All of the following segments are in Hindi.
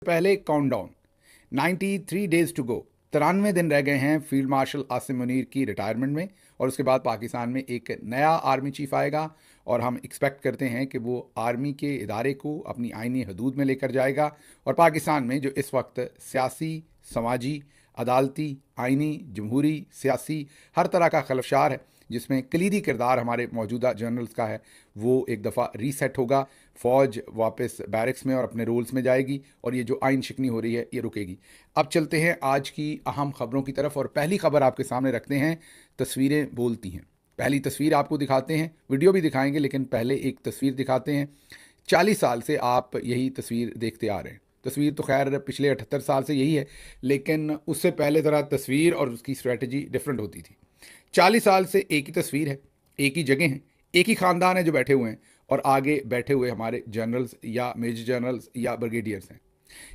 पहले काउंटडाउन, 93 डेज टू गो, 93 दिन रह गए हैं फील्ड मार्शल आसिम मुनीर की रिटायरमेंट में, और उसके बाद पाकिस्तान में एक नया आर्मी चीफ आएगा और हम एक्सपेक्ट करते हैं कि वो आर्मी के इदारे को अपनी आईनी हदूद में लेकर जाएगा और पाकिस्तान में जो इस वक्त सियासी, समाजी, अदालती, आइनी, जमहूरी, सियासी हर तरह का खलफशार है, जिसमें कलीदी किरदार हमारे मौजूदा जनरल्स का है, वो एक दफ़ा रीसेट होगा। फ़ौज वापस बैरक्स में और अपने रोल्स में जाएगी और ये जो आइन शिकनी हो रही है ये रुकेगी। अब चलते हैं आज की अहम खबरों की तरफ और पहली खबर आपके सामने रखते हैं। तस्वीरें बोलती हैं। पहली तस्वीर आपको दिखाते हैं, वीडियो भी दिखाएंगे लेकिन पहले एक तस्वीर दिखाते हैं। 40 साल से आप यही तस्वीर देखते आ रहे हैं। तस्वीर तो खैर पिछले 78 साल से यही है, लेकिन उससे पहले ज़रा तस्वीर और उसकी स्ट्रेटजी डिफरेंट होती थी। 40 साल से एक ही तस्वीर है, एक ही जगह है, एक ही ख़ानदान है जो बैठे हुए हैं और आगे बैठे हुए हमारे जनरल्स या मेजर जनरल्स या ब्रिगेडियर्स हैं।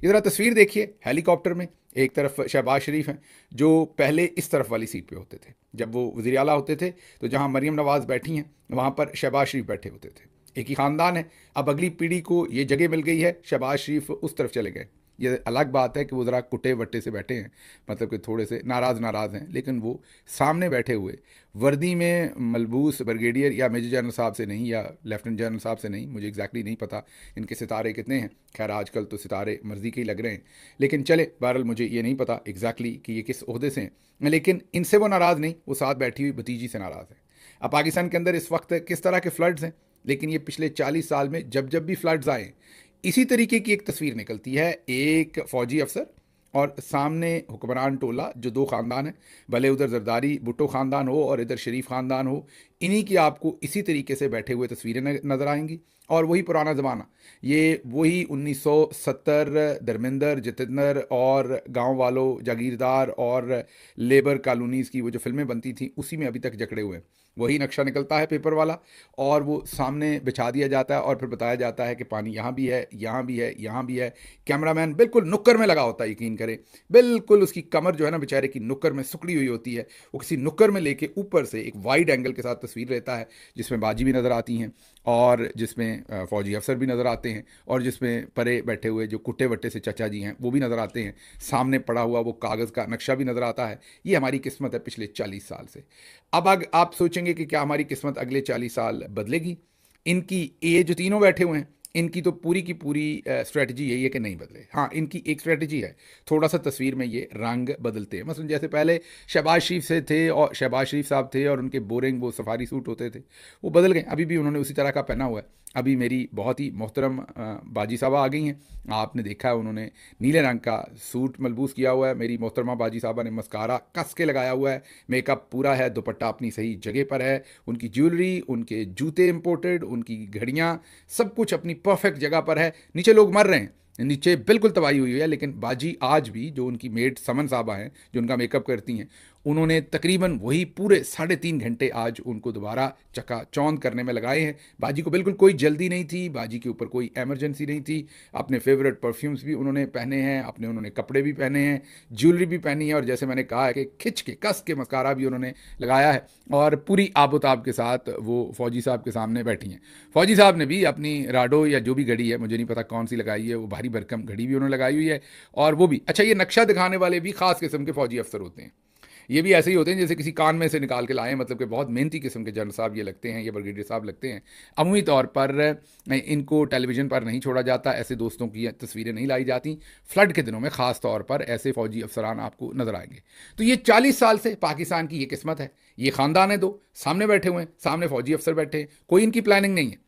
ये ज़रा तस्वीर देखिए, हेलीकॉप्टर में एक तरफ शहबाज शरीफ हैं जो पहले इस तरफ वाली सीट पे होते थे। जब वो वज़ीर आला होते थे तो जहाँ मरीम नवाज़ बैठी हैं वहाँ पर शहबाज शरीफ बैठे होते थे। एक ही ख़ानदान है। अब अगली पीढ़ी को ये जगह मिल गई है, शहबाज शरीफ उस तरफ चले गए। ये अलग बात है कि वो ज़रा कुटे वट्टे से बैठे हैं, मतलब कि थोड़े से नाराज़ हैं, लेकिन वो सामने बैठे हुए वर्दी में मलबूस ब्रिगेडियर या मेजर जनरल साहब से नहीं या लेफ्टिनेंट जनरल साहब से नहीं, मुझे एग्जैक्टली नहीं पता इनके सितारे कितने हैं। खैर आजकल तो सितारे मर्जी के ही लग रहे हैं, लेकिन चले बहरहाल मुझे ये नहीं पता एग्जैक्टली कि ये किस ओहदे से हैं, लेकिन इनसे वो नाराज़ नहीं, वो साथ बैठी हुई भतीजी से नाराज़ है। अब पाकिस्तान के अंदर इस वक्त किस तरह के फ्लड्स हैं, लेकिन ये पिछले 40 साल में जब जब भी फ्लड्स आए इसी तरीके की एक तस्वीर निकलती है। एक फ़ौजी अफसर और सामने हुक्मरान टोला, जो दो ख़ानदान हैं, भले उधर जरदारी भुट्टो ख़ानदान हो और इधर शरीफ ख़ानदान हो, इन्हीं की आपको इसी तरीके से बैठे हुए तस्वीरें नज़र आएंगी। और वही पुराना ज़माना, ये वही 1970 धर्मेंद्र, जितेंद्र और गांव वालों, जागीरदार और लेबर कॉलोनीज़ की वो जो फिल्में बनती थी उसी में अभी तक जकड़े हुए हैं। वही नक्शा निकलता है पेपर वाला और वो सामने बिछा दिया जाता है और फिर बताया जाता है कि पानी यहाँ भी है, यहाँ भी है, यहाँ भी है। कैमरामैन बिल्कुल नुक्कर में लगा होता है, यकीन करें, बिल्कुल उसकी कमर जो है ना बेचारे की नुक्कर में सुकड़ी हुई होती है। वो किसी नुक्कर में लेके ऊपर से एक वाइड एंगल के साथ तस्वीर लेता है, जिसमें बाजी भी नज़र आती हैं और जिसमें फ़ौजी अफसर भी नज़र आते हैं और जिसमें परे बैठे हुए जो कुट्टे वट्टे से चचा जी हैं वो भी नज़र आते हैं। सामने पड़ा हुआ वो कागज़ का नक्शा भी नज़र आता है। ये हमारी किस्मत है पिछले 40 साल से। अब आप सोचेंगे कि क्या हमारी किस्मत अगले 40 साल बदलेगी? इनकी ये जो तीनों बैठे हुए हैं, इनकी तो पूरी की पूरी स्ट्रेटजी यही है कि नहीं बदले। हाँ, इनकी एक स्ट्रेटजी है, थोड़ा सा तस्वीर में ये रंग बदलते हैं। मसलन जैसे पहले शहबाज शरीफ से थे और शहबाज शरीफ साहब थे और उनके बोरिंग वो सफारी सूट होते थे, वो बदल गए। अभी भी उन्होंने उसी तरह का पहना हुआ है। अभी मेरी बहुत ही मोहतरम बाजी साहबा आ गई हैं, आपने देखा है उन्होंने नीले रंग का सूट मलबूस किया हुआ है। मेरी मोहतरमा बाजी साहबा ने मस्कारा कस के लगाया हुआ है, मेकअप पूरा है, दुपट्टा अपनी सही जगह पर है, उनकी ज्वेलरी, उनके जूते इम्पोर्टेड, उनकी घड़ियाँ, सब कुछ अपनी परफेक्ट जगह पर है। नीचे लोग मर रहे हैं, नीचे बिल्कुल तबाही हुई है, लेकिन बाजी आज भी, जो उनकी मेड समन साहबा हैं जो उनका मेकअप करती हैं, उन्होंने तकरीबन वही पूरे 3.5 घंटे आज उनको दोबारा चकाचौंध करने में लगाए हैं। बाजी को बिल्कुल कोई जल्दी नहीं थी, बाजी के ऊपर कोई एमरजेंसी नहीं थी। अपने फेवरेट परफ्यूम्स भी उन्होंने पहने हैं, अपने उन्होंने कपड़े भी पहने हैं, ज्वेलरी भी पहनी है और जैसे मैंने कहा है कि खिंच के कस के मस्कारा भी उन्होंने लगाया है और पूरी आबोताब के साथ वो फ़ौजी साहब के सामने बैठी हैं। फ़ौजी साहब ने भी अपनी राडो या जो भी घड़ी है, मुझे नहीं पता कौन सी लगाई है, वो भारी भरकम घड़ी भी उन्होंने लगाई हुई है और वो भी अच्छा, ये नक्शा दिखाने वाले भी ख़ास किस्म के फ़ौजी अफसर होते हैं। ये भी ऐसे ही होते हैं जैसे किसी कान में से निकाल के लाएं, मतलब कि बहुत मेहनती किस्म के जनरल साहब ये लगते हैं, ये ब्रिगेडियर साहब लगते हैं। अमूमी तौर पर इनको टेलीविज़न पर नहीं छोड़ा जाता, ऐसे दोस्तों की तस्वीरें नहीं लाई जाती। फ्लड के दिनों में ख़ास तौर पर ऐसे फ़ौजी अफसरान आपको नज़र आएंगे। तो ये 40 साल से पाकिस्तान की ये किस्मत है। ये ख़ानदान है, दो सामने बैठे हुए हैं, सामने फ़ौजी अफसर बैठे हैं, कोई इनकी प्लानिंग नहीं है,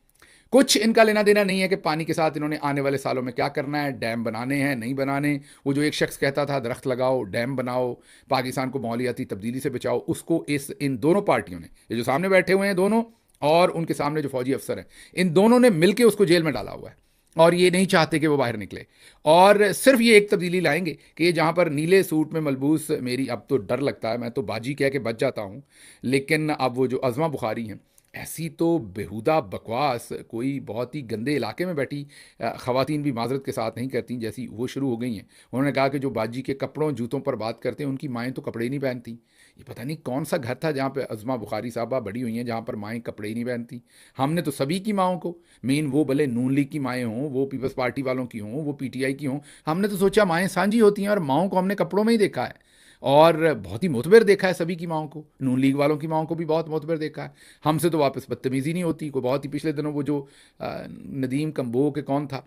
कुछ इनका लेना देना नहीं है कि पानी के साथ इन्होंने आने वाले सालों में क्या करना है, डैम बनाने हैं नहीं बनाने। वो जो एक शख्स कहता था दरख्त लगाओ, डैम बनाओ, पाकिस्तान को माहौलियाती तब्दीली से बचाओ, उसको इन दोनों पार्टियों ने, ये जो सामने बैठे हुए हैं दोनों और उनके सामने जो फौजी अफसर हैं, इन दोनों ने मिलकर उसको जेल में डाला हुआ है और ये नहीं चाहते कि वो बाहर निकले। और सिर्फ ये एक तब्दीली लाएंगे कि ये जहाँ पर नीले सूट में मलबूस, मेरी अब तो डर लगता है, मैं तो बाजी कह के बच जाता हूँ, लेकिन अब वो जो अज़मा बुखारी हैं, ऐसी तो बेहुदा बकवास कोई बहुत ही गंदे इलाके में बैठी ख़वातीन भी माजरत के साथ नहीं करती जैसी वो शुरू हो गई हैं। उन्होंने कहा कि जो बाजी के कपड़ों जूतों पर बात करते हैं उनकी माएँ तो कपड़े ही नहीं पहनती। ये पता नहीं कौन सा घर था जहाँ पे अज़मा बुखारी साहबा बड़ी हुई हैं, जहाँ पर माएँ कपड़े ही नहीं पहनती। हमने तो सभी की माँओं को, मेन वो भले नून लीग की माएँ हों, वो पीपल्स पार्टी वालों की हों, वो पीटीआई की हों, हमने तो सोचा माएँ सांझी होती हैं और माँओं को हमने कपड़ों में ही देखा है। और बहुत ही मोतबर देखा है सभी की माँओं को, नून लीग वालों की माँओं को भी बहुत मोतबर देखा है। हमसे तो वापस बदतमीज़ी नहीं होती। कोई बहुत ही पिछले दिनों वो जो नदीम कम्बो के कौन था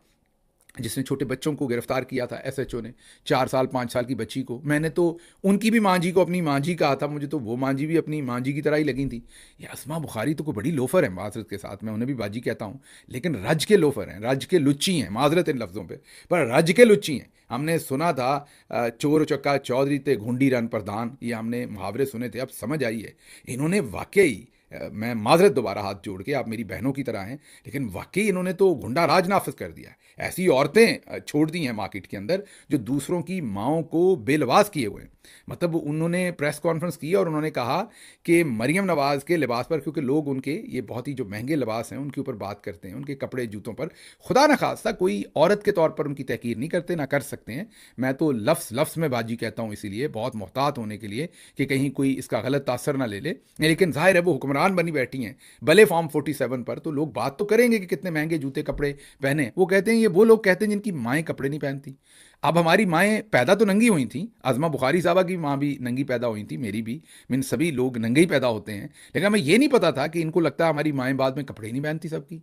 जिसने छोटे बच्चों को गिरफ्तार किया था, एसएचओ ने 4 साल 5 साल की बच्ची को, मैंने तो उनकी भी माँ जी को अपनी माँ जी कहा था। मुझे तो वो माँ जी भी अपनी माँ जी की तरह ही लगी थी। ये अस्मा बुखारी तो कोई बड़ी लोफर है माजरत के साथ, मैं उन्हें भी बाजी कहता हूँ, लेकिन रज के लोफर हैं, रज के लुच्ची हैं, माजरत इन लफ्ज़ों पर रज के लुच्ची हैं। हमने सुना था चोर चक्का चौधरी ते घुंडी रन प्रधान, ये हमने मुहावरे सुने थे, अब समझ आई है इन्होंने वाकई मैं माजरत दोबारा हाथ जोड़ के, आप मेरी बहनों की तरह हैं, लेकिन वाकई इन्होंने तो गुंडा राज नाफिज कर दिया है। ऐसी औरतें छोड़ दी हैं मार्केट के अंदर जो दूसरों की माँओं को बेलवास किए हुए हैं। मतलब उन्होंने प्रेस कॉन्फ्रेंस की और उन्होंने कहा कि मरियम नवाज़ के लिबास पर, क्योंकि लोग उनके ये बहुत ही जो महंगे लिबास हैं उनके ऊपर बात करते हैं, उनके कपड़े जूतों पर, खुदा न खास्ता कोई औरत के तौर पर उनकी तहकीर नहीं करते, ना कर सकते हैं। मैं तो लफ्ज़ में बाजी कहता हूँ, इसीलिए बहुत मोहतात होने के लिए कि कहीं कोई इसका गलत तासर ना ले ले। लेकिन जाहिर है वो हुक्मरान बनी बैठी हैं भले फॉर्म 47 पर, तो लोग बात तो करेंगे कि कितने महंगे जूते कपड़े पहने। वो कहते हैं, ये वो लोग कहते हैं जिनकी माएँ कपड़े नहीं पहनती। अब हमारी माएँ पैदा तो नंगी हुई थी, अज़मा बुखारी साहबा की माँ भी नंगी पैदा हुई थी, मेरी भी, मीन सभी लोग नंगे ही पैदा होते हैं, लेकिन हमें ये नहीं पता था कि इनको लगता है हमारी माएँ बाद में कपड़े ही नहीं पहनती सबकी।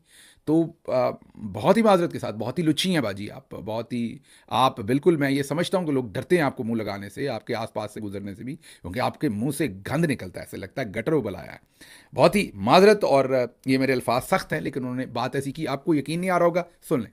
तो बहुत ही माजरत के साथ बहुत ही लुच्ची हैं बाजी आप, बहुत ही आप बिल्कुल, मैं ये समझता हूँ कि लोग डरते हैं आपको मुंह लगाने से, आपके आसपास से गुजरने से भी, क्योंकि आपके मुंह से गंद निकलता है, ऐसे लगता है गटर उबलाया है। बहुत ही माजरत, और ये मेरे अल्फाज सख्त हैं, लेकिन उन्होंने बात ऐसी की, आपको यकीन नहीं आ रहा होगा, सुन लें।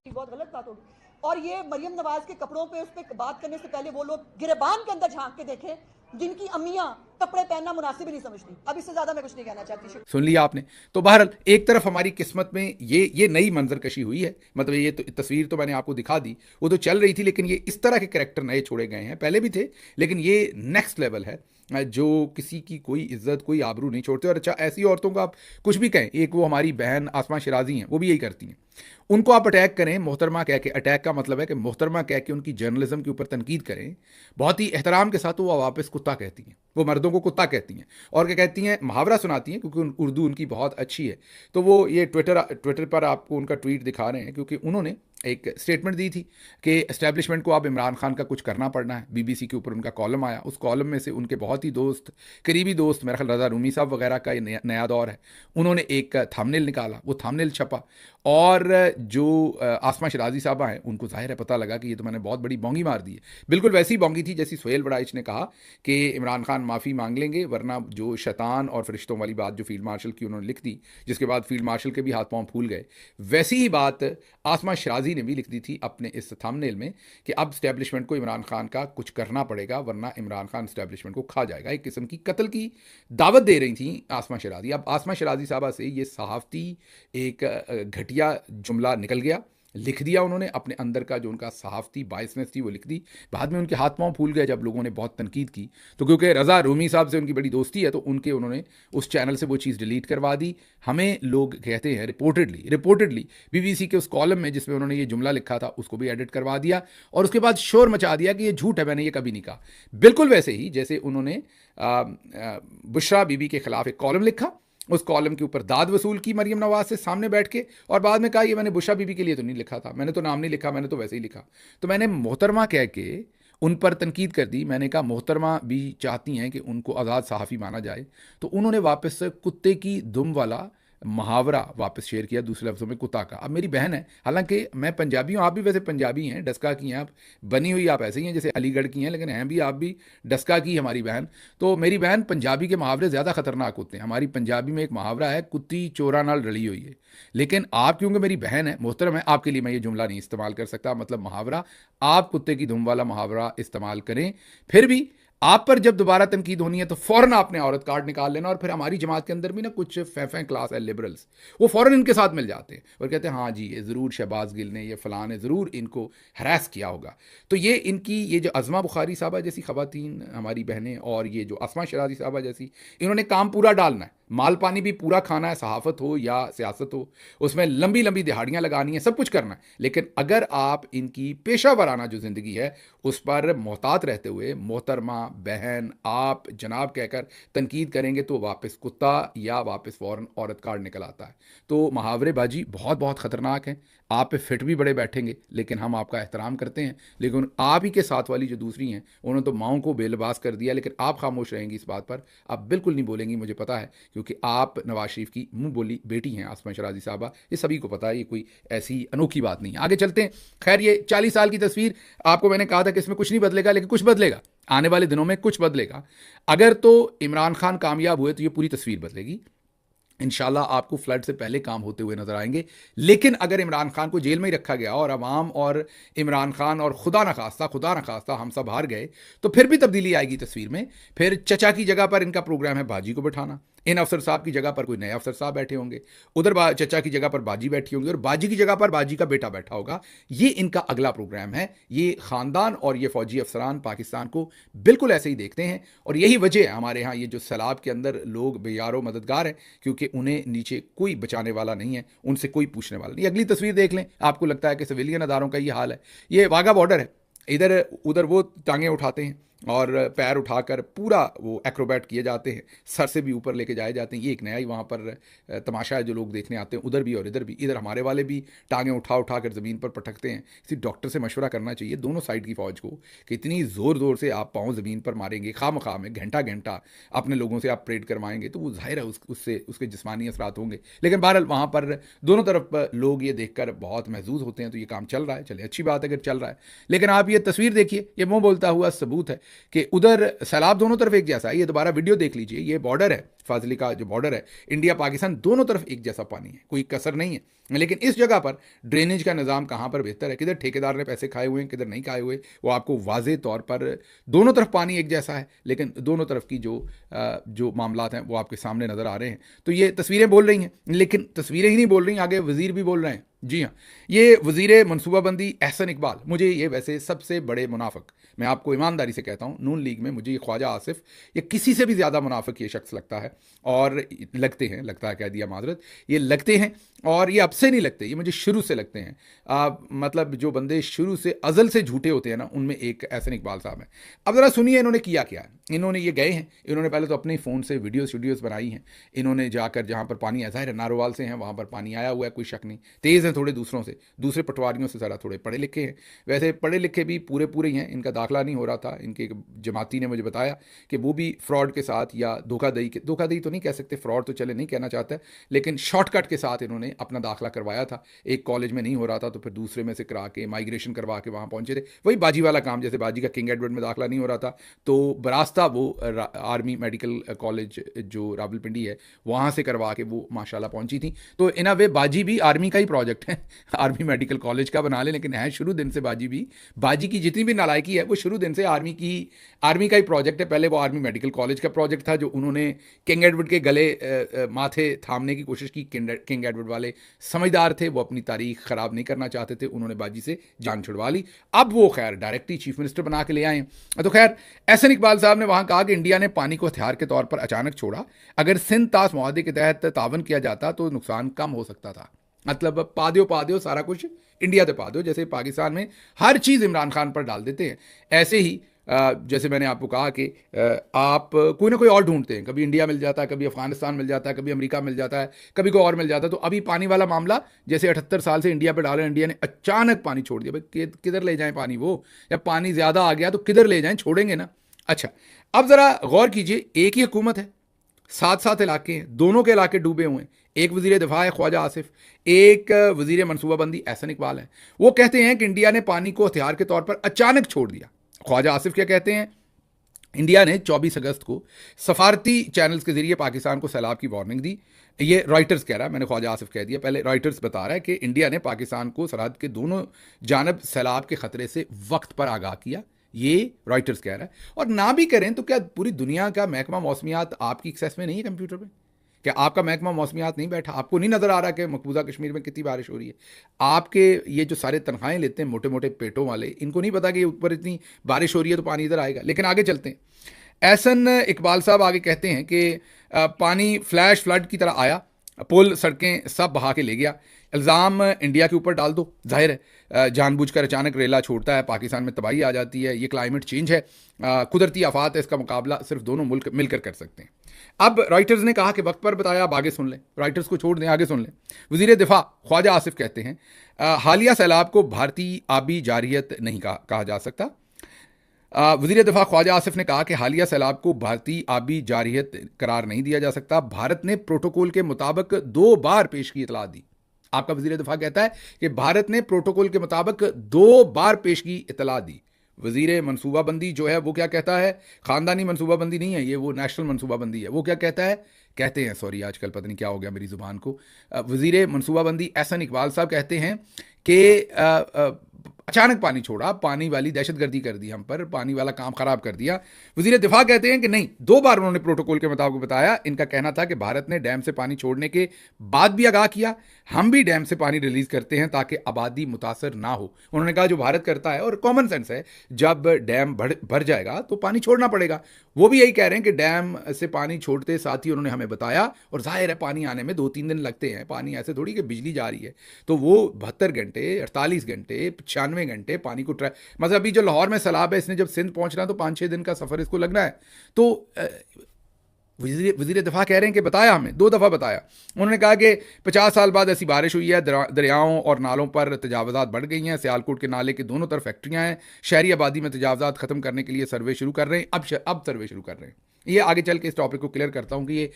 बहुत गलत बात होगी। और ये मरियम नवाज के कपड़ों पे उस पर बात करने से पहले वो लोग गिरबान के अंदर झांक के देखें जिनकी अम्मियां कपड़े पहनना मुनासिब ही नहीं समझती। अब इससे ज्यादा मैं कुछ नहीं कहना चाहती। सुन लिया आपने। तो बहरहाल एक तरफ हमारी किस्मत में ये नई मंजर कशी हुई है, मतलब ये तो तस्वीर तो मैंने आपको दिखा दी, वो तो चल रही थी, लेकिन ये इस तरह के कैरेक्टर नए छोड़े गए हैं, पहले भी थे, लेकिन ये नेक्स्ट लेवल है जो किसी की कोई इज्जत कोई आबरू नहीं छोड़ते। और अच्छा, ऐसी औरतों को आप कुछ भी कहें, एक वो हमारी बहन आसमा शिराजी हैं, वो भी यही करती हैं, उनको आप अटैक करें मोहतरमा कह के, अटैक का मतलब है कि मोहतरमा कह के उनकी जर्नलिज्म के ऊपर तनकीद करें बहुत ही एहतराम के साथ, तो वो वापस कुत्ता कहती हैं, वो मर्दों को कुत्ता कहती हैं, और क्या कहती हैं, मुहावरा सुनाती हैं, क्योंकि उर्दू उनकी बहुत अच्छी है। तो वो ये ट्विटर पर आपको उनका ट्वीट दिखा रहे हैं, क्योंकि उन्होंने एक स्टेटमेंट दी थी कि एस्टेब्लिशमेंट को अब इमरान खान का कुछ करना पड़ना है। बीबीसी के ऊपर उनका कॉलम आया, उस कॉलम में से उनके बहुत ही दोस्त, करीबी दोस्त, मेरा ख्याल रज़ा रूमी साहब वगैरह का ये नया दौर है, उन्होंने एक थंबनेल निकाला, वो थंबनेल छपा, और जो आसमा शिराजी साहबा हैं उनको जाहिर है पता लगा कि ये तो मैंने बहुत बड़ी बोंगी मार दी है। बिल्कुल वैसी बोंगी थी जैसी सुहेल बड़ाइच ने कहा कि इमरान खान माफ़ी मांग लेंगे, वरना जो शैतान और फरिश्तों वाली बात जो फील्ड मार्शल की उन्होंने लिख दी, जिसके बाद फील्ड मार्शल के भी हाथ पांव फूल गए, वैसी ही बात आसमा शिराजी ने भी लिख दी थी अपने इस थंबनेल में कि अब स्टैब्लिशमेंट को इमरान खान का कुछ करना पड़ेगा, वरना इमरान खान स्टैब्लिशमेंट को खा जाएगा। एक किस्म की कत्ल की दावत दे रही थी आसमा शिराजी। अब आसमा शिराजी साहबा से ये सहाफ़ती एक घटिया जुमला निकल गया, लिख दिया उन्होंने, अपने अंदर का जो उनका सहाफ़ती बायसनेस थी वो लिख दी। बाद में उनके हाथ पांव फूल गए जब लोगों ने बहुत तनकीद की, तो क्योंकि रज़ा रूमी साहब से उनकी बड़ी दोस्ती है, तो उन्होंने उस चैनल से वो चीज़ डिलीट करवा दी। हमें लोग कहते हैं रिपोर्टेडली बीबीसी के उस कॉलम में जिसमें उन्होंने ये जुमला लिखा था उसको भी एडिट करवा दिया, और उसके बाद शोर मचा दिया कि ये झूठ है, मैंने ये कभी नहीं कहा। बिल्कुल वैसे ही जैसे उन्होंने बुशरा बीबी के खिलाफ एक कॉलम लिखा, उस कॉलम के ऊपर दाद वसूल की मरियम नवाज से सामने बैठ के, और बाद में कहा ये मैंने बुशरा बीबी के लिए तो नहीं लिखा था, मैंने तो नाम नहीं लिखा, मैंने तो वैसे ही लिखा। तो मैंने मोहतरमा कह के उन पर तनकीद कर दी। मैंने कहा मोहतरमा भी चाहती हैं कि उनको आज़ाद सहाफ़ी माना जाए, तो उन्होंने वापस से कुत्ते की दुम वाला मुहावरा वापस शेयर किया, दूसरे लफ्ज़ों में कुत्ता का। अब मेरी बहन है, हालांकि मैं पंजाबी हूँ, आप भी वैसे पंजाबी हैं, डस्का की हैं आप, बनी हुई आप ऐसे ही हैं जैसे अलीगढ़ की हैं, लेकिन हैं भी आप भी डस्का की हमारी बहन। तो मेरी बहन, पंजाबी के मुहावरे ज़्यादा ख़तरनाक होते हैं। हमारी पंजाबी में एक मुहावरा है, कुत्ती चोरा नाल रली हुई है, लेकिन आप क्योंकि मेरी बहन है, मोहतरम है, आपके लिए मैं ये जुमला नहीं इस्तेमाल कर सकता, मतलब मुहावरा। आप कुत्ते की धुम वाला मुहावरा इस्तेमाल करें, फिर भी आप पर जब दोबारा तनकीद होनी है तो फ़ौरन आपने औरत कार्ड निकाल लेना। और फिर हमारी जमात के अंदर भी ना कुछ फैफे क्लास है, लिबरल्स, वो फ़ौरन इनके साथ मिल जाते हैं और कहते हैं हाँ जी, ये ज़रूर शहबाज गिल ने, ये फ़लाँ ने ज़रूर इनको हरास किया होगा। तो ये इनकी, ये जो अज़मा बुखारी साहबा जैसी ख़वातीन हमारी बहनें, और ये जो आसमा शिराजी साहबा जैसी, इन्होंने काम पूरा डालना है। माल पानी भी पूरा खाना है, सहाफ़त हो या सियासत हो, उसमें लंबी लंबी दिहाड़ियाँ लगानी है, सब कुछ करना है। लेकिन अगर आप इनकी पेशा वराना जो ज़िंदगी है उस पर मोहतात रहते हुए मोहतरमा, बहन, आप, जनाब कहकर तनकीद करेंगे तो वापस कुत्ता या वापस फ़ौरन औरत कार्ड निकल आता है। तो मुहावरेबाजी बहुत बहुत ख़तरनाक है। आप पे फिट भी बड़े बैठेंगे, लेकिन हम आपका एहतराम करते हैं। लेकिन आप ही के साथ वाली जो दूसरी हैं उन्होंने तो माओं को बेलबास कर दिया, लेकिन आप खामोश रहेंगी इस बात पर। आप बिल्कुल नहीं बोलेंगी, मुझे पता है, क्योंकि आप नवाज शरीफ की मुंह बोली बेटी हैं आसमा शराजी साहबा। ये सभी को पता है, ये कोई ऐसी अनोखी बात नहीं है। आगे चलते हैं। खैर, ये 40 साल की तस्वीर, आपको मैंने कहा था कि इसमें कुछ नहीं बदलेगा, लेकिन कुछ बदलेगा आने वाले दिनों में, कुछ बदलेगा। अगर तो इमरान खान कामयाब हुए तो ये पूरी तस्वीर बदलेगी। इंशाल्लाह आपको फ्लड से पहले काम होते हुए नजर आएंगे। लेकिन अगर इमरान खान को जेल में ही रखा गया और अवाम और इमरान खान और खुदा न खास्ता हम सब हार गए, तो फिर भी तब्दीली आएगी तस्वीर में। फिर चचा की जगह पर इनका प्रोग्राम है बाजी को बिठाना, इन अफसर साहब की जगह पर कोई नए अफसर साहब बैठे होंगे, उधर चचा की जगह पर बाजी बैठी होंगी और बाजी की जगह पर बाजी का बेटा बैठा होगा। ये इनका अगला प्रोग्राम है। ये ख़ानदान और ये फ़ौजी अफसरान पाकिस्तान को बिल्कुल ऐसे ही देखते हैं, और यही वजह है हमारे यहाँ ये जो सैलाब के अंदर लोग बेयारो मददगार हैं, क्योंकि उन्हें नीचे कोई बचाने वाला नहीं है, उनसे कोई पूछने वाला नहीं। अगली तस्वीर देख लें, आपको लगता है कि सिविलियन अदारों का ये हाल है। ये वाघा बॉर्डर है, इधर उधर वो टांगें उठाते हैं और पैर उठाकर पूरा वो एक्रोबैट किए जाते हैं, सर से भी ऊपर लेके जाए जाते हैं। ये एक नया ही वहाँ पर तमाशा है जो लोग देखने आते हैं, उधर भी और इधर भी। इधर हमारे वाले भी टांगें उठा उठा कर ज़मीन पर पटकते हैं। इसी डॉक्टर से मशवरा करना चाहिए दोनों साइड की फ़ौज को कि इतनी ज़ोर ज़ोर से आप पाँव ज़मीन पर मारेंगे खाम में, घंटा घंटा अपने लोगों से आप परेड करवाएंगे, तो वो ज़ाहिर है उससे उसके जिस्मानी असरात होंगे। लेकिन बहरहाल वहाँ पर दोनों तरफ लोग ये देख कर बहुत महजूज़ होते हैं। तो ये काम चल रहा है, चले अच्छी बात है अगर चल रहा है। लेकिन आप ये तस्वीर देखिए, ये मुँह बोलता हुआ सबूत है कि उधर सैलाब दोनों तरफ एक जैसा है। ये दोबारा वीडियो देख लीजिए, ये बॉर्डर है, फाजिली का जो बॉर्डर है, इंडिया पाकिस्तान, दोनों तरफ एक जैसा पानी है, कोई कसर नहीं है। लेकिन इस जगह पर ड्रेनेज का निज़ाम कहाँ पर बेहतर है, किधर ठेकेदार ने पैसे खाए हुए हैं, किधर नहीं खाए हुए, वो आपको वाज़े तौर पर दोनों तरफ पानी एक जैसा है, लेकिन दोनों तरफ की जो मामलात हैं वो आपके सामने नज़र आ रहे हैं। तो ये तस्वीरें बोल रही हैं, लेकिन तस्वीरें ही नहीं बोल रही, आगे वज़ीर भी बोल रहे हैं। जी हाँ, ये वज़ीर मनसूबाबंदी एहसन इकबाल, मुझे ये वैसे सबसे बड़े मुनाफिक, मैं आपको ईमानदारी से कहता हूँ, नून लीग में मुझे ये ख्वाजा आसिफ ये किसी से भी ज़्यादा मुनाफिक ये शख्स लगता है। और लगता है, कह दिया माजरत, ये लगते हैं। और ये अब से नहीं लगते, ये मुझे शुरू से लगते हैं। मतलब जो बंदे शुरू से अज़ल से झूठे होते हैं ना, उनमें एक एहसन इकबाल साहब हैं। अब ज़रा सुनिए इन्होंने किया क्या है। इन्होंने ये गए हैं, इन्होंने पहले तो अपने फ़ोन से वीडियोज़ बनाई हैं। इन्होंने जाकर जहाँ पर पानी ऐसा है, नारोवाल से हैं, वहाँ पर पानी आया हुआ है, कोई शक नहीं। तेज़ हैं थोड़े दूसरों से, दूसरे पटवारियों से ज़रा थोड़े पढ़े लिखे हैं। वैसे पढ़े लिखे भी पूरे ही हैं, इनका दाखिला नहीं हो रहा था। इनके जमाती ने मुझे बताया कि वो भी फ्रॉड के साथ या धोखाधड़ी तो नहीं कह सकते, फ्रॉड तो चले नहीं कहना चाहता, लेकिन शॉर्टकट के साथ इन्होंने अपना दाखिला करवाया था। एक कॉलेज में नहीं हो रहा था तो फिर दूसरे में से करा के माइग्रेशन करवा के वहाँ पहुँचे थे। वही बाजी वाला काम, जैसे बाजी का किंग एडवर्ड में दाखिला नहीं हो रहा था तो बरास्ता वो आर्मी मेडिकल कॉलेज जो रावलपिंडी है वहाँ से करवा के वो माशाल्लाह पहुँची थी। तो इन वे बाजी भी आर्मी का ही प्रोजेक्ट है, आर्मी मेडिकल कॉलेज का बना ले, लेकिन है शुरू दिन से बाजी की जितनी भी नालायकी है वो शुरू दिन से आर्मी का ही प्रोजेक्ट है। पहले वो आर्मी मेडिकल कॉलेज का प्रोजेक्ट था जो उन्होंने किंग एडवर्ड के गले माथे थामने की कोशिश की। किंग एडवर्ड वाले समझदार थे, वो अपनी तारीख ख़राब नहीं करना चाहते थे, उन्होंने बाजी से जान छुड़वा ली। अब वो खैर डायरेक्ट ही चीफ मिनिस्टर बना के ले आए। तो खैर एहसन इकबाल साहब ने वहाँ कहा कि इंडिया ने पानी को हथियार के तौर पर अचानक छोड़ा, अगर सिंध ताश मुआहदे के तहत तावन किया जाता तो नुकसान कम हो सकता था। मतलब पादियो सारा कुछ इंडिया से पादियो, जैसे पाकिस्तान में हर चीज़ इमरान खान पर डाल देते हैं, ऐसे ही जैसे मैंने आपको कहा कि आप कोई ना कोई और ढूंढते हैं, कभी इंडिया मिल जाता है, कभी अफगानिस्तान मिल जाता है, कभी अमेरिका मिल जाता है, कभी कोई और मिल जाता है। तो अभी पानी वाला मामला, जैसे 78 साल से इंडिया पे डाला, इंडिया ने अचानक पानी छोड़ दिया। भाई किधर ले जाएं पानी, वो या पानी ज़्यादा आ गया तो किधर ले जाएं, छोड़ेंगे ना। अच्छा, अब ज़रा गौर कीजिए, एक ही हुकूमत है, 7 इलाके हैं, दोनों के इलाके डूबे हुए हैं। एक वज़ीर दिफा है ख्वाजा आसिफ, एक वज़ीर मनसूबाबंदी एहसन इकबाल है। वो कहते हैं कि इंडिया ने पानी को हथियार के तौर पर अचानक छोड़ दिया। ख्वाजा आसिफ क्या कहते हैं, इंडिया ने 24 अगस्त को सफारती चैनल्स के जरिए पाकिस्तान को सैलाब की वार्निंग दी। ये रॉयटर्स कह रहा है, मैंने ख्वाजा आसिफ कह दिया, पहले रॉयटर्स बता रहा है कि इंडिया ने पाकिस्तान को सरहद के दोनों जानब सैलाब के खतरे से वक्त पर आगाह किया। ये रॉयटर्स कह रहा है। और ना भी करें तो क्या पूरी दुनिया का महकमा मौसमियात आपकी एक्सेस में नहीं है कंप्यूटर पे? क्या आपका महकमा मौसमियात नहीं बैठा? आपको नहीं नज़र आ रहा कि मकबूजा कश्मीर में कितनी बारिश हो रही है? आपके ये जो सारे तनख्वाहें लेते हैं मोटे मोटे पेटों वाले, इनको नहीं पता कि ऊपर इतनी बारिश हो रही है तो पानी इधर आएगा। लेकिन आगे चलते हैं। एहसन इकबाल साहब आगे कहते हैं कि पानी फ्लैश फ्लड की तरह आया, पुल सड़कें सब बहा के ले गया। इल्ज़ाम इंडिया के ऊपर डाल दो, जाहिर है जानबूझकर अचानक रेला छोड़ता है, पाकिस्तान में तबाही आ जाती है। ये क्लाइमेट चेंज है, कुदरती आफात है, इसका मुकाबला सिर्फ दोनों मुल्क मिलकर कर सकते हैं। अब रॉयटर्स ने कहा कि वक्त पर बताया, अब आगे सुन लें, रॉयटर्स को छोड़ दें, आगे सुन लें। वज़ीर दिफा ख्वाजा आसिफ कहते हैं हालिया सैलाब को भारतीय आबी जारियत नहीं कहा जा सकता। वज़ीर दिफा ख्वाजा आसिफ ने कहा कि हालिया सैलाब को भारतीय आबी जारियत करार नहीं दिया जा सकता। भारत ने प्रोटोकॉल के मुताबिक 2 बार पेश की इतला दी। आपका वज़ीर दिफा कहता है कि भारत ने प्रोटोकॉल के मुताबिक 2 बार पेश की इतला दी। वज़ीर मनसूबाबंदी जो है वो क्या कहता है, ख़ानदानी मनसूबाबंदी नहीं है ये, वो नेशनल मनसूबाबंदी है। वो क्या कहता है, कहते हैं, सॉरी आजकल पता नहीं क्या हो गया मेरी ज़ुबान को, वज़ीर मनसूबाबंदी एहसन इकबाल साहब कहते हैं कि अचानक पानी छोड़ा, पानी वाली दहशतगर्दी कर दी हम पर, पानी वाला काम ख़राब कर दिया। वज़ीर दिफा कहते हैं कि नहीं, 2 बार उन्होंने प्रोटोकॉल के मुताबिक बताया। इनका कहना था कि भारत ने डैम से पानी छोड़ने के बाद भी आगाह किया, हम भी डैम से पानी रिलीज़ करते हैं ताकि आबादी मुतासर ना हो। उन्होंने कहा जो भारत करता है, और कॉमन सेंस है, जब डैम भर जाएगा तो पानी छोड़ना पड़ेगा। वो भी यही कह रहे हैं कि डैम से पानी छोड़ते साथ ही उन्होंने हमें बताया, और जाहिर है पानी आने में 2-3 दिन लगते हैं, पानी ऐसे थोड़ी कि बिजली जा रही है, तो वो 72 घंटे, 48 घंटे, 95 घंटे पानी को मतलब अभी जो लाहौर में सैलाब है, इसने जब सिंध पहुंचना तो 5-6 दिन का सफ़र इसको लगना है। तो वज़ीर दिफा कह रहे हैं कि बताया, हमें 2 दफ़ा बताया। उन्होंने कहा कि 50 साल बाद ऐसी बारिश हुई है, दरियाओं और नालों पर तजावज़ात बढ़ गई हैं, सियालकोट के नाले के दोनों तरफ फैक्ट्रियाँ हैं, शहरी आबादी में तजावज़ात ख़त्म करने के लिए सर्वे शुरू कर रहे हैं, अब सर्वे शुरू कर रहे हैं। ये आगे चल के इस टॉपिक को क्लियर करता हूँ कि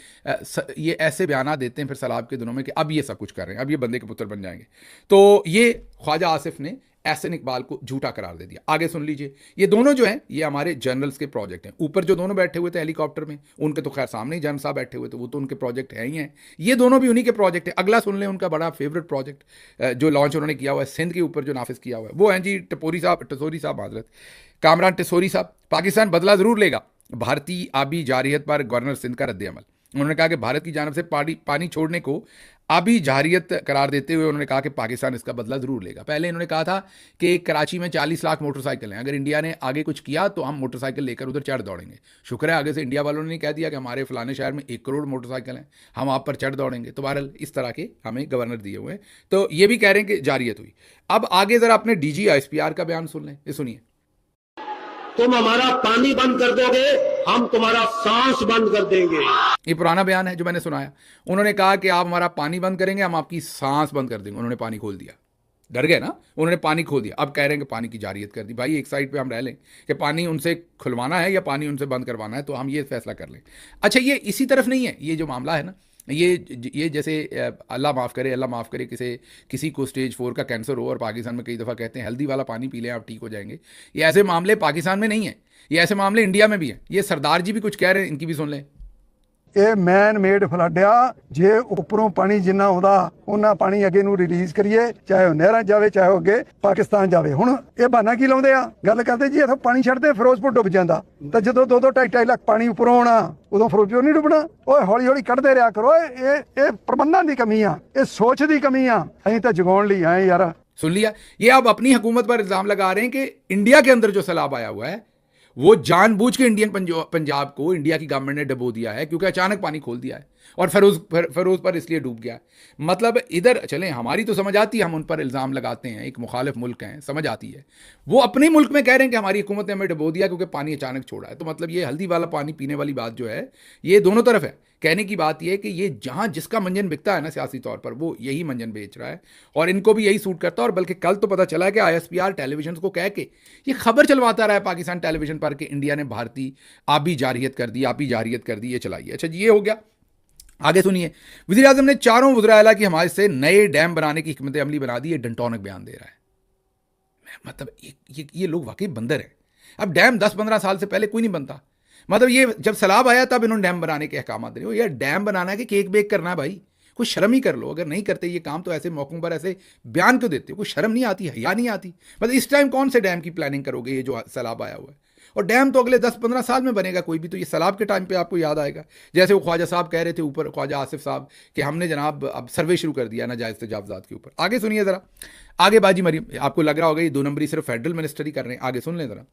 ये ऐसे बयान देते हैं फिर सैलाब के दिनों में कि अब ये सब कुछ कर रहे हैं, अब ये बंदे के पुत्र बन जाएंगे। तो ये ख्वाजा आसिफ ने एहसन इकबाल को झूठा करार दे दिया। आगे सुन लीजिए, ये दोनों जो हैं ये हमारे जनरल्स के प्रोजेक्ट हैं। ऊपर जो दोनों बैठे हुए थे हेलीकॉप्टर में, उनके तो खैर सामने ही जनरल साहब बैठे हुए थे, वो तो उनके प्रोजेक्ट हैं ही हैं। ये दोनों भी उन्हीं के प्रोजेक्ट हैं। अगला सुन लें, उनका बड़ा फेवरेट प्रोजेक्ट जो लॉन्च उन्होंने किया हुआ है, सिंध के ऊपर जो नाफिज किया हुआ है, वो हैं जी टेसोरी साहब माजरत कामरान टेसोरी साहब। पाकिस्तान बदला ज़रूर लेगा भारतीय आबी जारियत पर गवर्नर सिंध का रद्द-ए-अमल। उन्होंने कहा कि भारत की जानब से पानी छोड़ने को आबी जारियत करार देते हुए उन्होंने कहा कि पाकिस्तान इसका बदला ज़रूर लेगा। पहले इन्होंने कहा था कि कराची में 40 लाख मोटरसाइकिल हैं, अगर इंडिया ने आगे कुछ किया तो हम मोटरसाइकिल लेकर उधर चढ़ दौड़ेंगे। शुक्र है आगे से इंडिया वालों ने नहीं कह दिया कि हमारे फलाने शहर में 1 करोड़ मोटरसाइकिल हैं, हम आप पर चढ़ दौड़ेंगे। तो बहरहाल इस तरह के हमें गवर्नर दिए हुए हैं। तो ये भी कह रहे हैं कि जारियत हुई। अब आगे ज़रा अपने DG-ISPR का बयान सुन लें, ये सुनिए। तुम हमारा पानी बंद कर दोगे, हम तुम्हारा सांस बंद कर देंगे। ये पुराना बयान है जो मैंने सुनाया। उन्होंने कहा कि आप हमारा पानी बंद करेंगे, हम आपकी सांस बंद कर देंगे। उन्होंने पानी खोल दिया, डर गए ना, उन्होंने पानी खोल दिया। अब कह रहे हैं कि पानी की जारियत कर दी। भाई एक साइड पे हम रह लें कि पानी उनसे खुलवाना है या पानी उनसे बंद करवाना है, तो हम ये फैसला कर लें। अच्छा, ये इसी तरफ नहीं है, ये जो मामला है ना, ये जैसे अल्लाह माफ़ करे किसी को स्टेज 4 का कैंसर हो और पाकिस्तान में कई दफ़ा कहते हैं हल्दी वाला पानी पी लें आप ठीक हो जाएंगे। ये ऐसे मामले पाकिस्तान में नहीं है, ये ऐसे मामले इंडिया में भी हैं। ये सरदार जी भी कुछ कह रहे हैं, इनकी भी सुन लें। ਇਹ ਮੈਨ ਮੇਡ ਫਲੱਡ ਆ, ਜੇ ਉੱਪਰੋਂ ਪਾਣੀ ਜਿੰਨਾ ਆਉਂਦਾ ਉਹਨਾਂ ਪਾਣੀ ਅੱਗੇ ਨੂੰ ਰਿਲੀਜ਼ ਕਰੀਏ, ਚਾਹੇ ਉਹ ਨਹਿਰਾਂ ਜਾਵੇ ਚਾਹੇ ਉਹ ਅੱਗੇ ਪਾਕਿਸਤਾਨ ਜਾਵੇ। ਹੁਣ ਇਹ ਬਹਾਨਾ ਕੀ ਲਾਉਂਦੇ ਆ, ਗੱਲ ਕਰਦੇ ਜੀ ਇੱਥੋਂ ਪਾਣੀ ਛੱਡਦੇ ਫਿਰੋਜ਼ਪੁਰ ਡੁੱਬ ਜਾਂਦਾ, ਤਾਂ ਜਦੋਂ 2-2 ਲੱਖ ਪਾਣੀ ਉੱਪਰੋਂ ਆਉਣਾ ਉਦੋਂ ਫਿਰੋਜ਼ਪੁਰ ਨਹੀਂ ਡੁੱਬਣਾ। ਓਏ ਹੌਲੀ ਹੌਲੀ ਕੱਢਦੇ ਰਿਹਾ ਕਰੋ, ਇਹ ਪ੍ਰਬੰਧਾਂ ਦੀ ਕਮੀ ਆ, ਇਹ ਸੋਚ ਦੀ ਕਮੀ ਆ। ਅਸੀਂ ਤਾਂ ਜਗਾਉਣ ਲਈ ਆਏ ਯਾਰ। सुन लिया, ये अब अपनी हुकूमत पर इल्ज़ाम लगा रहे हैं कि इंडिया के अंदर जो सैलाब आया हुआ है वो जानबूझ के इंडियन पंजाब को इंडिया की गवर्नमेंट ने डबो दिया है, क्योंकि अचानक पानी खोल दिया है और फरोज पर इसलिए डूब गया। मतलब इधर चलें, हमारी तो समझ आती है, हम उन पर इल्ज़ाम लगाते हैं, एक मुखालिफ मुल्क हैं, समझ आती है। वो अपने मुल्क में कह रहे हैं कि हमारी हुकूमत ने हमें डबो दिया क्योंकि पानी अचानक छोड़ा है। तो मतलब ये हल्दी वाला पानी पीने वाली बात जो है, ये दोनों तरफ है। कहने की बात यह है कि ये जहाँ जिसका मंजन बिकता है ना सियासी तौर पर, वो यही मंजन बेच रहा है और इनको भी यही सूट करता है। और बल्कि कल तो पता चला कि ISPR टेलीविजन को कह के ये खबर चलवाता रहा है पाकिस्तान टेलीविजन पर कि इंडिया ने भारतीय आबी जारियत कर दी, ये चलाई। अच्छा जी, ये हो गया। आगे सुनिए, वज़ीर आज़म ने 4 वज़राए आला की हमारे से नए डैम बनाने की हिकमत अमली बना दी। ये डंटोनक बयान दे रहा है। मतलब ये लोग वाकई बंदर हैं। अब डैम 10-15 साल से पहले कोई नहीं बनता। मतलब ये जब सैलाब आया तब इन्होंने डैम बनाने के अहकाम दे रहे हो। यार डैम बनाना है कि केक बेक करना है भाई, कुछ शर्म ही कर लो। अगर नहीं करते ये काम तो ऐसे मौकों पर ऐसे बयान क्यों देते हो? कुछ शर्म नहीं आती, हया नहीं आती? मतलब इस टाइम कौन से डैम की प्लानिंग करोगे, ये जो सैलाब आया हुआ है? और डैम तो अगले 10-15 साल में बनेगा कोई भी, तो ये सैलाब के टाइम पे आपको याद आएगा। जैसे वो ख्वाजा साहब कह रहे थे ऊपर, ख्वाजा आसिफ साहब, कि हमने जनाब अब सर्वे शुरू कर दिया नाजायज़ तजावज़ात के ऊपर। आगे सुनिए ज़रा, आगे बाजी मरियम, आपको लग रहा होगा ये 2 नंबरी सिर्फ फेडरल मिनिस्टर ही कर रहे हैं। आगे सुन लें ज़रा।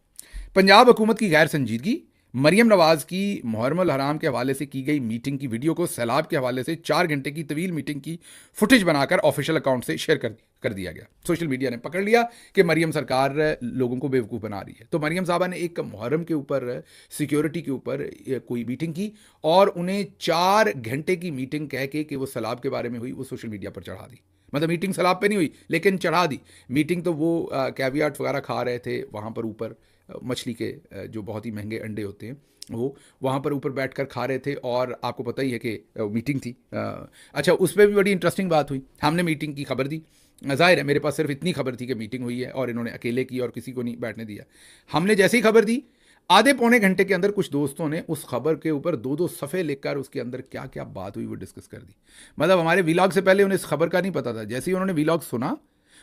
पंजाब हुकूमत की गैर संजीदगी, मरियम नवाज की मुहर्रम हराम के हवाले से की गई मीटिंग की वीडियो को सैलाब के हवाले से 4 घंटे की तवील मीटिंग की फुटेज बनाकर ऑफिशियल अकाउंट से शेयर कर दिया गया। सोशल मीडिया ने पकड़ लिया कि मरियम सरकार लोगों को बेवकूफ़ बना रही है। तो मरियम साहबा ने एक मुहर्रम के ऊपर सिक्योरिटी के ऊपर कोई मीटिंग की और उन्हें 4 घंटे की मीटिंग कह के कि वो सैलाब के बारे में हुई वो सोशल मीडिया पर चढ़ा दी। मतलब मीटिंग सैलाब पे नहीं हुई लेकिन चढ़ा दी मीटिंग। तो वो कैवियाट वगैरह खा रहे थे वहाँ पर ऊपर, मछली के जो बहुत ही महंगे अंडे होते हैं वो वहाँ पर ऊपर बैठकर खा रहे थे। और आपको पता ही है कि मीटिंग थी। अच्छा, उस पर भी बड़ी इंटरेस्टिंग बात हुई। हमने मीटिंग की खबर दी, जाहिर है मेरे पास सिर्फ इतनी खबर थी कि मीटिंग हुई है और इन्होंने अकेले की और किसी को नहीं बैठने दिया। हमने जैसे ही खबर दी आधे पौने घंटे के अंदर कुछ दोस्तों ने उस खबर के ऊपर 2-2 सफ़े लिखकर उसके अंदर क्या क्या बात हुई वो डिस्कस कर दी। मतलब हमारे व्लॉग से पहले उन्हें इस खबर का नहीं पता था। जैसे ही उन्होंने व्लॉग सुना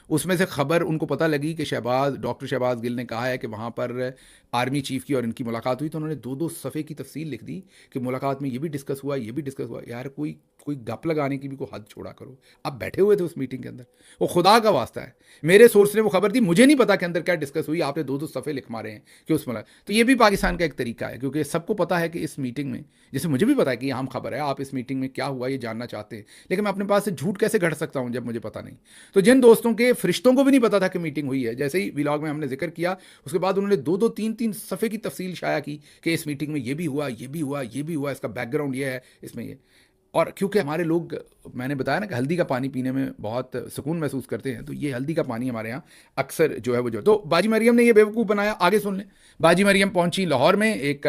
उसमें से खबर उनको पता लगी कि डॉक्टर शहबाज गिल ने कहा है कि वहाँ पर आर्मी चीफ की और इनकी मुलाकात हुई। तो उन्होंने 2-2 सफ़े की तफसील लिख दी कि मुलाकात में ये भी डिस्कस हुआ, ये भी डिस्कस हुआ। यार कोई गप लगाने की भी कोई हद छोड़ा करो। अब बैठे हुए थे उस मीटिंग के अंदर, वो खुदा का वास्ता है, मेरे सोर्स ने वो खबर दी, मुझे नहीं पता कि अंदर क्या डिस्कस हुई। आपने 2-2 सफ़े लिख मारे हैं कि उस मुलाकात। तो ये भी पाकिस्तान का एक तरीका है क्योंकि सबको पता है कि इस मीटिंग में, जैसे मुझे भी पता है कि ये अहम खबर है, आप इस मीटिंग में क्या हुआ ये जानना चाहते हैं, लेकिन मैं अपने पास से झूठ कैसे घड़ सकता हूँ जब मुझे पता नहीं। तो जिन दोस्तों के फरिश्तों को भी नहीं पता था कि मीटिंग हुई है, जैसे ही व्लॉग में हमने जिक्र किया उसके बाद उन्होंने 2-2 3-3 सफ़े की तफसील शाया की कि इस मीटिंग में ये भी हुआ, ये भी हुआ, ये भी हुआ, इसका बैकग्राउंड ये है, इसमें ये। और क्योंकि हमारे लोग, मैंने बताया ना कि हल्दी का पानी पीने में बहुत सुकून महसूस करते हैं, तो ये हल्दी का पानी हमारे यहाँ अक्सर जो है वो जो। तो बाजी मरियम ने ये बेवकूफ़ बनाया। आगे सुन लें। बाजी मरियम पहुंची लाहौर में एक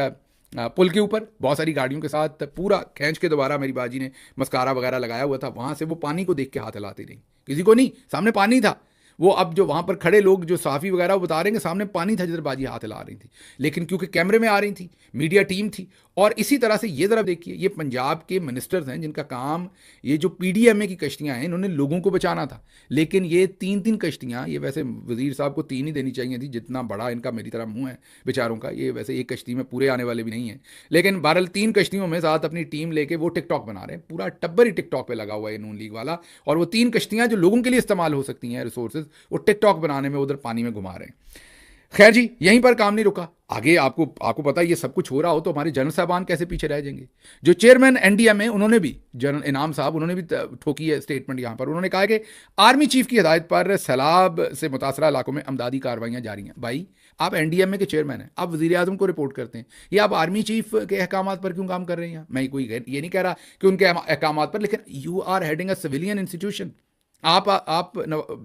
पुल के ऊपर बहुत सारी गाड़ियों के साथ, पूरा खींच के दोबारा मेरी बाजी ने मस्कारा वगैरह लगाया हुआ था। वहाँ से वो पानी को देख के हाथ हिलाती रही, किसी को नहीं, सामने पानी था। वो अब जो वहाँ पर खड़े लोग जो साफ़ी वगैरह वो बता रहे हैं कि सामने पानी था जिधर बाजी हाथ हिला रही थी, लेकिन क्योंकि कैमरे में आ रही थी, मीडिया टीम थी। और इसी तरह से ये ज़रा देखिए, ये पंजाब के मिनिस्टर्स हैं जिनका काम, ये जो PDMA की कश्तियाँ हैं इन्होंने लोगों को बचाना था, लेकिन ये 3-3 कश्तियाँ, ये वैसे वज़ीर साहब को 3 ही देनी चाहिए थी, जितना बड़ा इनका मेरी तरह मुँह है बेचारों का। ये वैसे एक कश्ती में पूरे आने वाले भी नहीं हैं, लेकिन बहरहाल 3 कश्तियों में साथ अपनी टीम लेके वो टिकटॉक बना रहे हैं। पूरा टब्बर ही टिकटॉक पे लगा हुआ है नून लीग वाला, और वो 3 कश्तियाँ जो लोगों के लिए इस्तेमाल हो सकती हैं रिसोर्सेज, वो टिकटॉक बनाने में उधर पानी में घुमा रहे हैं। खैर जी, यहीं पर काम नहीं रुका, आगे आपको पता है ये सब कुछ हो रहा हो तो हमारे जनरल साहबान कैसे पीछे रह जाएंगे। जो चेयरमैन NDMA उन्होंने भी, जनरल इनाम साहब, उन्होंने भी ठोकी है स्टेटमेंट यहाँ पर। उन्होंने कहा कि आर्मी चीफ की हिदायत पर सैलाब से मुतासरा इलाकों में अमदादी कार्रवाइयाँ जारी हैं। भाई आप NDMA के चेयरमैन हैं, आप वज़ीर आज़म को रिपोर्ट करते हैं, ये आप आर्मी चीफ के अहकाम पर क्यों काम कर रहे हैं? मैं कोई ये नहीं कह रहा कि उनके अहकाम पर, लेकिन you are heading a civilian institution. आप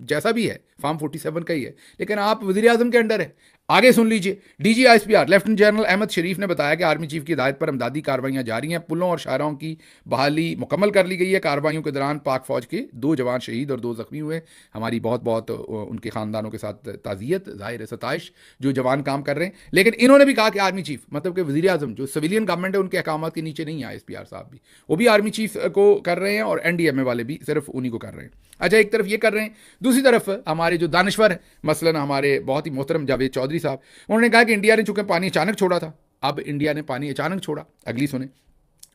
जैसा भी है फार्म 47 का ही है, लेकिन आप वज़ीर आज़म के अंडर है। आगे सुन लीजिए। DG ISPR lieutenant general Ahmed Sharif ने बताया कि आर्मी चीफ की हिदायत पर अमदादी कार्रवाइयाँ जारी हैं। पुलों और शाहराहों की बहाली मुकम्मल कर ली गई है। कार्रवाइयों के दौरान पाक फौज के 2 जवान शहीद और 2 जख्मी हुए। हमारी बहुत बहुत उनके ख़ानदानों के साथ ताज़ियत, ज़ाहिर सताइश जो जवान काम कर रहे हैं। लेकिन इन्होंने भी कहा कि आर्मी चीफ, मतलब कि वज़ीर आज़म जो सिविलियन गवर्नमेंट है उनके अहकाम के नीचे नहीं है ISPR साहब भी, वो भी आर्मी चीफ को कर रहे हैं और NDMA वाले भी सिर्फ उन्हीं को कर रहे हैं। अच्छा, एक तरफ ये कर रहे हैं, दूसरी तरफ हमारे जो दानश्वर हैं, मसलन हमारे बहुत ही मोहतरम जावेद चौधरी साहब, उन्होंने कहा कि इंडिया ने चूंकि पानी अचानक छोड़ा था, अब इंडिया ने पानी अचानक छोड़ा। अगली सुने।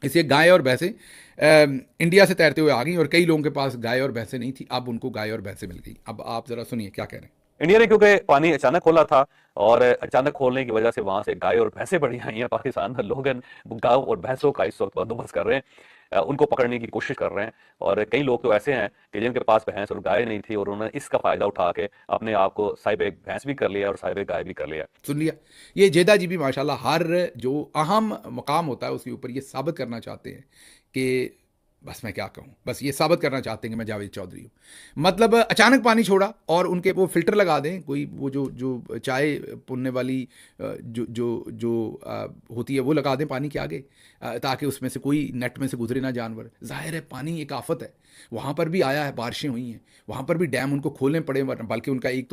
इसे गाय और भैंसें इंडिया से तैरते हुए आ गई और कई लोगों के पास गाय और भैंसें नहीं थी, अब उनको गाय और भैंसें मिल गई। अब आप जरा सुनिए क्या कह रहे हैं। इंडिया ने क्योंकि पानी अचानक खोला था और अचानक खोलने की वजह से वहां से गाय और भैंसें बढ़ी आई हैं। पाकिस्तान में लोग गाय और भैंसों का इस वक्त बंदोबस्त कर रहे हैं, उनको पकड़ने की कोशिश कर रहे हैं। और कई लोग तो ऐसे हैं कि जिनके पास भैंस और गाय नहीं थी और उन्होंने इसका फायदा उठा के अपने आप को साहिब एक भैंस भी कर लिया और साहिब एक गाय भी कर लिया। सुन लिया। ये जेदा जी भी माशाल्लाह हर जो अहम मकाम होता है उसके ऊपर ये साबित करना चाहते हैं कि, बस मैं क्या कहूँ, बस ये साबित करना चाहते हैं कि मैं जावेद चौधरी हूँ। मतलब अचानक पानी छोड़ा और उनके वो फ़िल्टर लगा दें, कोई वो जो चाय पुनने वाली जो होती है वो लगा दें पानी के आगे, ताकि उसमें से कोई नेट में से गुजरे ना जानवर। जाहिर है पानी एक आफत है, वहाँ पर भी आया है, बारिशें हुई हैं, वहाँ पर भी डैम उनको खोलने पड़े, बल्कि उनका एक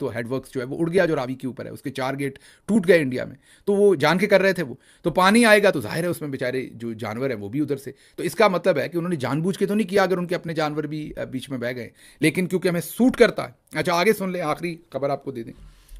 तो हेडवर्क्स जो है वो उड़ गया जो रावी के ऊपर है, उसके 4 गेट टूट गए इंडिया में, तो वो जान के कर रहे थे वो। तो पानी आएगा तो जाहिर है उसमें बेचारे जो जानवर हैं वो भी उधर से, तो इसका मतलब है कि उन्होंने जानबूझ के तो नहीं किया अगर उनके अपने जानवर भी बीच में बह गए, लेकिन क्योंकि हमें सूट करता है। अच्छा आगे सुन ले, आखिरी खबर आपको दे दें।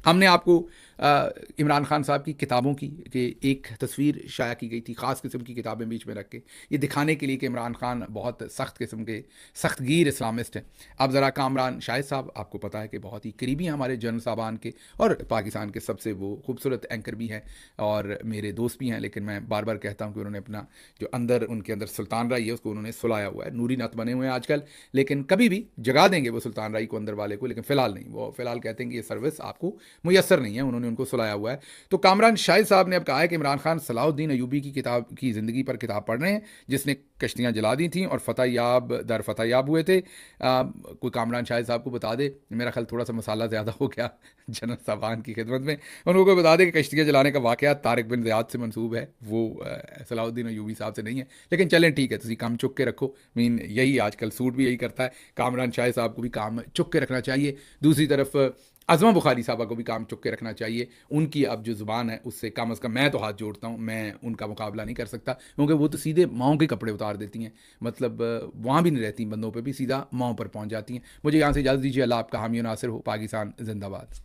हमने आपको इमरान खान साहब की किताबों की कि एक तस्वीर शाया की गई थी, ख़ास किस्म की किताबें बीच में रख के, ये दिखाने के लिए कि इमरान खान बहुत सख्त किस्म के सख्तगीर इस्लामिस्ट हैं। अब ज़रा कामरान शाहिद साहब, आपको पता है कि बहुत ही करीबी हैं हमारे जनरल साहबान के, और पाकिस्तान के सबसे वो खूबसूरत एंकर भी हैं और मेरे दोस्त भी हैं, लेकिन मैं बार बार कहता हूँ कि उन्होंने अपना जो अंदर उनके अंदर सुल्तान राई है उसको उन्होंने सुलाया हुआ है। नूरी नत बने हुए हैं आजकल, लेकिन कभी भी जगा देंगे वो सुल्तान राई को अंदर वाले को, लेकिन फ़िलहाल नहीं। वो फ़िलहाल कहते हैं कि ये सर्विस आपको मुयसर नहीं है, उन्होंने उनको सुलाया हुआ है। तो कामरान शाहिद साहब ने अब कहा है कि इमरान खान सलाहुद्दीन अयूबी की किताब की ज़िंदगी पर किताब पढ़ रहे हैं, जिसने कश्तियाँ जला दी थी और फतह याब दर फतह याब हुए थे। कोई कामरान शाहिद साहब को बता दे, मेरा ख्याल थोड़ा सा मसाला ज़्यादा हो गया जनरल साहबान की खिदमत में, उनको कोई बता दे कि कश्तियाँ जलाने का वाक़या तारिक बिन ज़ियाद से मंसूब है, वो सलाहुद्दीन अयूबी साहब से नहीं है। लेकिन चलें ठीक है, तुसी काम चुक के रखो। मीन यही आजकल सूट भी यही करता है, कामरान शाहिद साहब को भी काम चुक के रखना चाहिए। दूसरी तरफ अज़मा बुखारी साहबा को भी काम चुक के रखना चाहिए। उनकी अब जो ज़ुबान है उससे कम अज़ कम मैं तो हाथ जोड़ता हूँ, मैं उनका मुकाबला नहीं कर सकता, क्योंकि वो तो सीधे माओं के कपड़े उतार देती हैं, मतलब वहाँ भी नहीं रहती बंदों पे भी, सीधा माओं पर पहुँच जाती हैं। मुझे यहाँ से इजाज़त दीजिए। अल्लाह आपका हामी नासिर हो। पाकिस्तान जिंदाबाद।